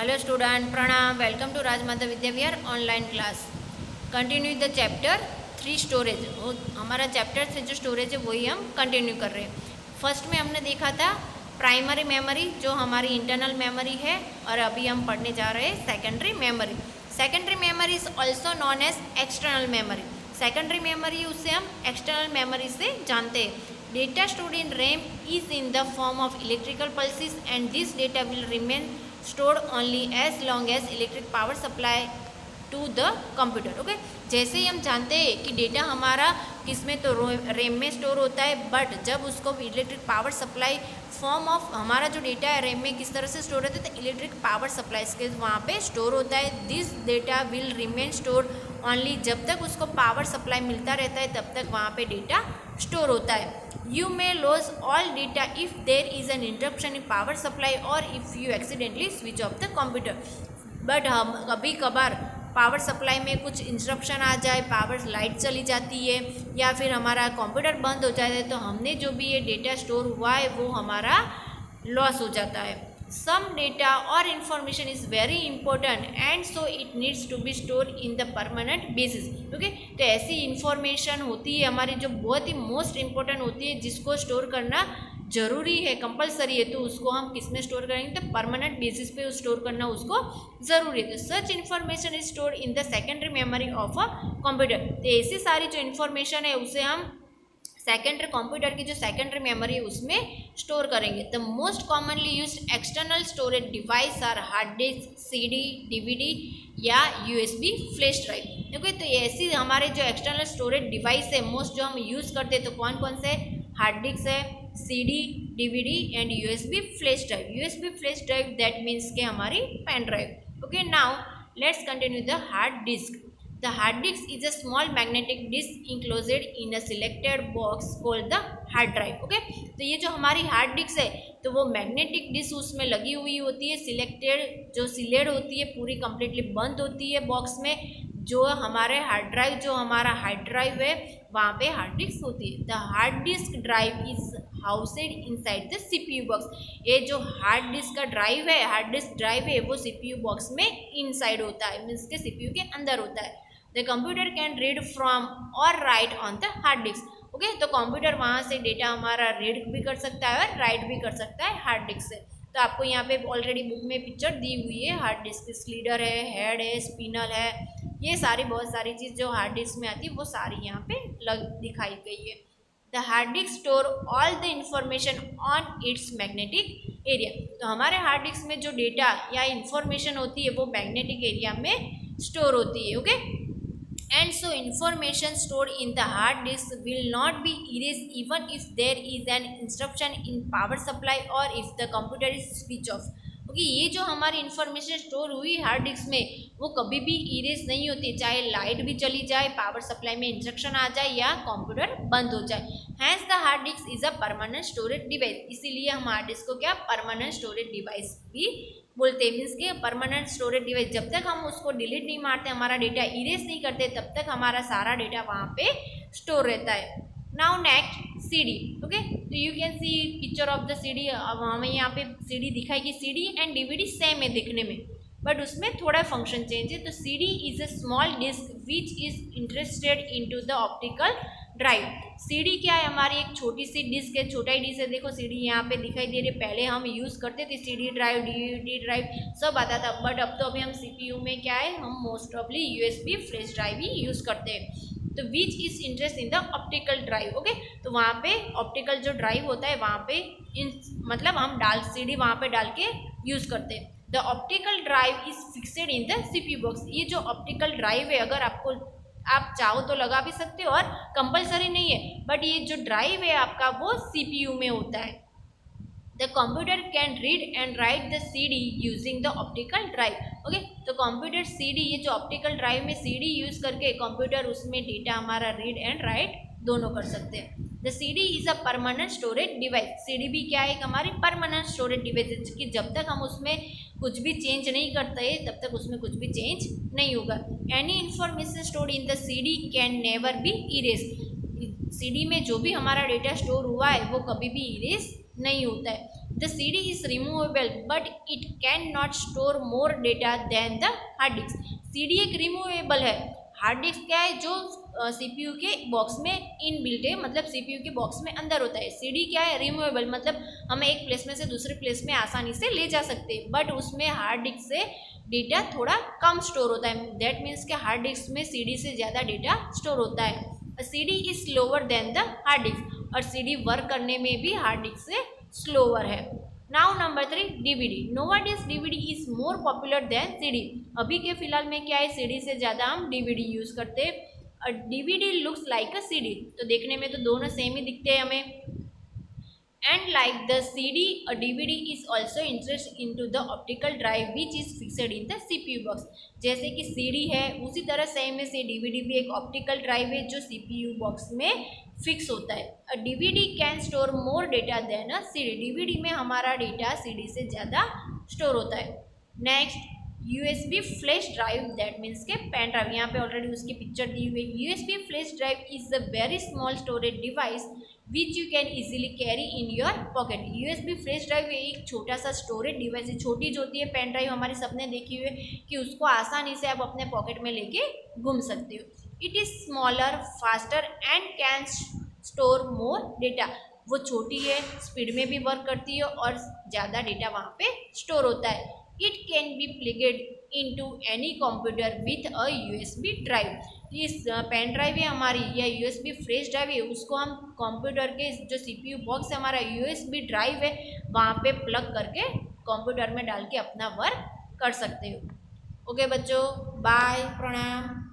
Hello student, प्रणाम। Welcome to Rajmata Vidya Vihar online class. Continue the chapter 3 storage. हमारा chapter 3 जो storage है वही हम कंटिन्यू कर रहे हैं। फर्स्ट में हमने देखा था प्राइमरी मेमोरी जो हमारी इंटरनल मेमोरी है, और अभी हम पढ़ने जा रहे हैं secondary memory. Secondary memory is also known as external memory. Secondary memory उसे हम एक्सटर्नल मेमोरी से जानते हैं। Data stored in RAM is in the form of electrical pulses, and this data will remain stored only as long as electric power supply to the computer. Okay? जैसे ही हम जानते हैं कि डेटा हमारा किस में, तो रैम में स्टोर होता है, बट जब उसको electric power supply form of हमारा जो डेटा है रैम में किस तरह से स्टोर होता है, तो इलेक्ट्रिक पावर सप्लाई के वहाँ पे स्टोर होता है। This data will remain store only, जब तक उसको पावर सप्लाई मिलता रहता है तब तक वहाँ पे डेटा स्टोर होता है। You may lose all data if there is an interruption in power supply or if you accidentally switch off the computer. But हम कभी कभार पावर सप्लाई में कुछ इंटरप्शन आ जाए, पावर लाइट चली जाती है या फिर हमारा कंप्यूटर बंद हो जाता है, तो हमने जो भी ये डेटा स्टोर हुआ है वो हमारा लॉस हो जाता है। Some data or information is very important and so it needs to be stored in the permanent basis. Okay? तो ऐसी इंफॉर्मेशन होती है हमारी जो बहुत ही मोस्ट इम्पोर्टेंट होती है, जिसको स्टोर करना ज़रूरी है, कंपलसरी है, तो उसको हम किस में स्टोर करेंगे, तो परमानेंट बेसिस पे स्टोर करना उसको ज़रूरी है। तो सच information is store in the secondary memory of a computer. तो ऐसी सारी जो इन्फॉर्मेशन है उसे हम सेकेंडरी कंप्यूटर की जो सेकेंडरी मेमोरी है उसमें स्टोर करेंगे। The most commonly used external storage device are hard disk, CD, DVD या USB फ्लैश ड्राइव। देखो तो ऐसी हमारे जो एक्सटर्नल स्टोरेज डिवाइस है मोस्ट जो हम यूज़ करते हैं, तो कौन कौन से, हार्ड डिस्क है, CD, DVD and USB flash drive. USB flash drive that means के हमारी pen drive. Okay, now let's continue the hard disk. The hard disk is a small magnetic disk enclosed in a selected box called the hard drive. Okay? तो ये जो हमारी hard disk है तो वो magnetic disk उसमें लगी हुई होती है, सिलेक्टेड जो सीलेड होती है, पूरी कंप्लीटली बंद होती है बॉक्स में। जो हमारे हार्ड ड्राइव, जो हमारा हार्ड ड्राइव है वहाँ पे हार्ड डिस्क होती है। The hard disk drive is housed inside the CPU box. ये जो हार्ड डिस्क का ड्राइव है, हार्ड डिस्क ड्राइव है, वो CPU बॉक्स में इनसाइड होता है, मीन्स के CPU के अंदर होता है। The computer can read from or write on the hard disk. Okay, तो कंप्यूटर वहाँ से डेटा हमारा रीड भी कर सकता है और राइट भी कर सकता है हार्ड डिस्क से। तो आपको यहाँ पे ऑलरेडी बुक में पिक्चर दी हुई है, हार्ड डिस्क स्लीडर है, हेड है, स्पिनल है, ये सारी बहुत सारी चीज़ जो हार्ड डिस्क में आती है वो सारी यहाँ पे दिखाई गई है। The hard disc store all the information on it's magnetic area. तो हमारे हार्ड डिस्क में जो डेटा या इंफॉर्मेशन होती है वो मैग्नेटिक एरिया में स्टोर होती है। Okay, and so information stored in the hard disk will not be erased even if there is an interruption in power supply or if the computer is switch off. Okay, ये जो हमारी information store हुई hard disk में वो कभी भी erase नहीं होती, चाहे लाइट भी चली जाए, पावर सप्लाई में इंस्ट्रक्शन आ जाए या कंप्यूटर बंद हो जाए। Hence the hard disk is a permanent storage device. इसीलिए हम हार्ड डिस्क को क्या परमानेंट स्टोरेज डिवाइस भी बोलते हैं। मीन्स के परमानेंट स्टोरेज डिवाइस, जब तक हम उसको डिलीट नहीं मारते, हमारा डेटा इरेज नहीं करते, तब तक हमारा सारा डेटा वहाँ पे स्टोर रहता है। Now next CD। ओके, तो you can see picture of the CD। अब हमें यहाँ पे CD दिखाएगी। CD एंड DVD सेम है दिखने में, बट उसमें थोड़ा फंक्शन चेंज है। तो CD is a small disk which is interested into the optical drive. CD क्या है, हमारी एक छोटी सी डिस्क है, छोटा ही डिस्क है। देखो CD यहाँ पे दिखाई दे रही है। पहले हम यूज़ करते थे CD ड्राइव, DVD ड्राइव सब आता था, बट अब तो अभी हम CPU में क्या है, हम मोस्ट ऑफली USB फ्लैश ड्राइव ही यूज़ करते हैं। तो which is interest in the optical drive. Okay, तो वहाँ पे ऑप्टिकल जो ड्राइव होता है वहाँ पे मतलब हम CD वहाँ पे डाल के यूज़ करते हैं। The optical drive is fixed in the CPU box. ये जो ऑप्टिकल ड्राइव है, अगर आपको आप चाहो तो लगा भी सकते हो और कंपलसरी नहीं है, बट ये जो ड्राइव है आपका वो CPU में होता है। The computer can read and right the CD using the optical drive. Okay, तो कंप्यूटर CD, ये जो ऑप्टिकल ड्राइव में CD यूज़ करके कंप्यूटर उसमें डेटा हमारा रीड एंड राइट दोनों कर सकते हैं। The CD is a permanent storage device. CD भी क्या है, एक हमारी परमानेंट स्टोरेज डिवाइस कि जब तक हम उसमें कुछ भी चेंज नहीं करते तब तक उसमें कुछ भी चेंज नहीं होगा। Any information stored in the CD can never be erase. CD में जो भी हमारा डेटा स्टोर हुआ है वो कभी भी इरेज नहीं होता है। The CD is removable but it can not store more data than the hard disk. CD एक रिमूवेबल है, हार्ड डिस्क क्या है, जो CPU के बॉक्स में इन बिल्ट है, मतलब CPU के बॉक्स में अंदर होता है। CD क्या है, रिमूवेबल, मतलब हम एक प्लेस में से दूसरे प्लेस में आसानी से ले जा सकते हैं, बट उसमें हार्ड डिस्क से डेटा थोड़ा कम स्टोर होता है। दैट मीन्स कि हार्ड डिस्क में CD से ज़्यादा डेटा स्टोर होता है। CD is slower than the hard disk, और CD वर्क करने में भी हार्ड डिस्क से स्लोअर है। Now number 3, DVD। Nowadays DVD is more popular than CD। अभी के फिलहाल में क्या है, CD से ज़्यादा हम DVD यूज़ करते हैं। DVD लुक्स लाइक अ CD, तो देखने में तो दोनों सेम ही दिखते हैं हमें। And like the CD, a DVD is also inserted into the optical drive which is fixed in the CPU box। जैसे कि CD है उसी तरह सेम में से DVD भी एक ऑप्टिकल ड्राइव है जो CPU बॉक्स में फिक्स होता है। A DVD can store more data than a CD। DVD में हमारा डेटा CD से ज़्यादा स्टोर होता है। Next, USB flash drive, that means के पेन ड्राइव, यहाँ पे ऑलरेडी उसकी पिक्चर दी हुई है। USB flash drive is a very small storage device which you can easily carry in your pocket. USB flash drive एक छोटा सा स्टोरेज डिवाइस है, छोटी जो होती है पेन ड्राइव, हमारे सबने देखी हुई है कि उसको आसानी से आप अपने पॉकेट में लेके घूम सकते हो। It is smaller, faster and can store more data. वो छोटी है, स्पीड में भी वर्क करती है और ज़्यादा डेटा वहाँ पे स्टोर होता है। It can be plugged into any computer with a USB drive. इस पेन ड्राइव है हमारी या USB फ्लैश ड्राइव है, उसको हम कंप्यूटर के जो CPU बॉक्स है हमारा, USB ड्राइव है, वहाँ पे प्लग करके कंप्यूटर में डाल के अपना वर्क कर सकते हो। ओके बच्चों, बाय, प्रणाम।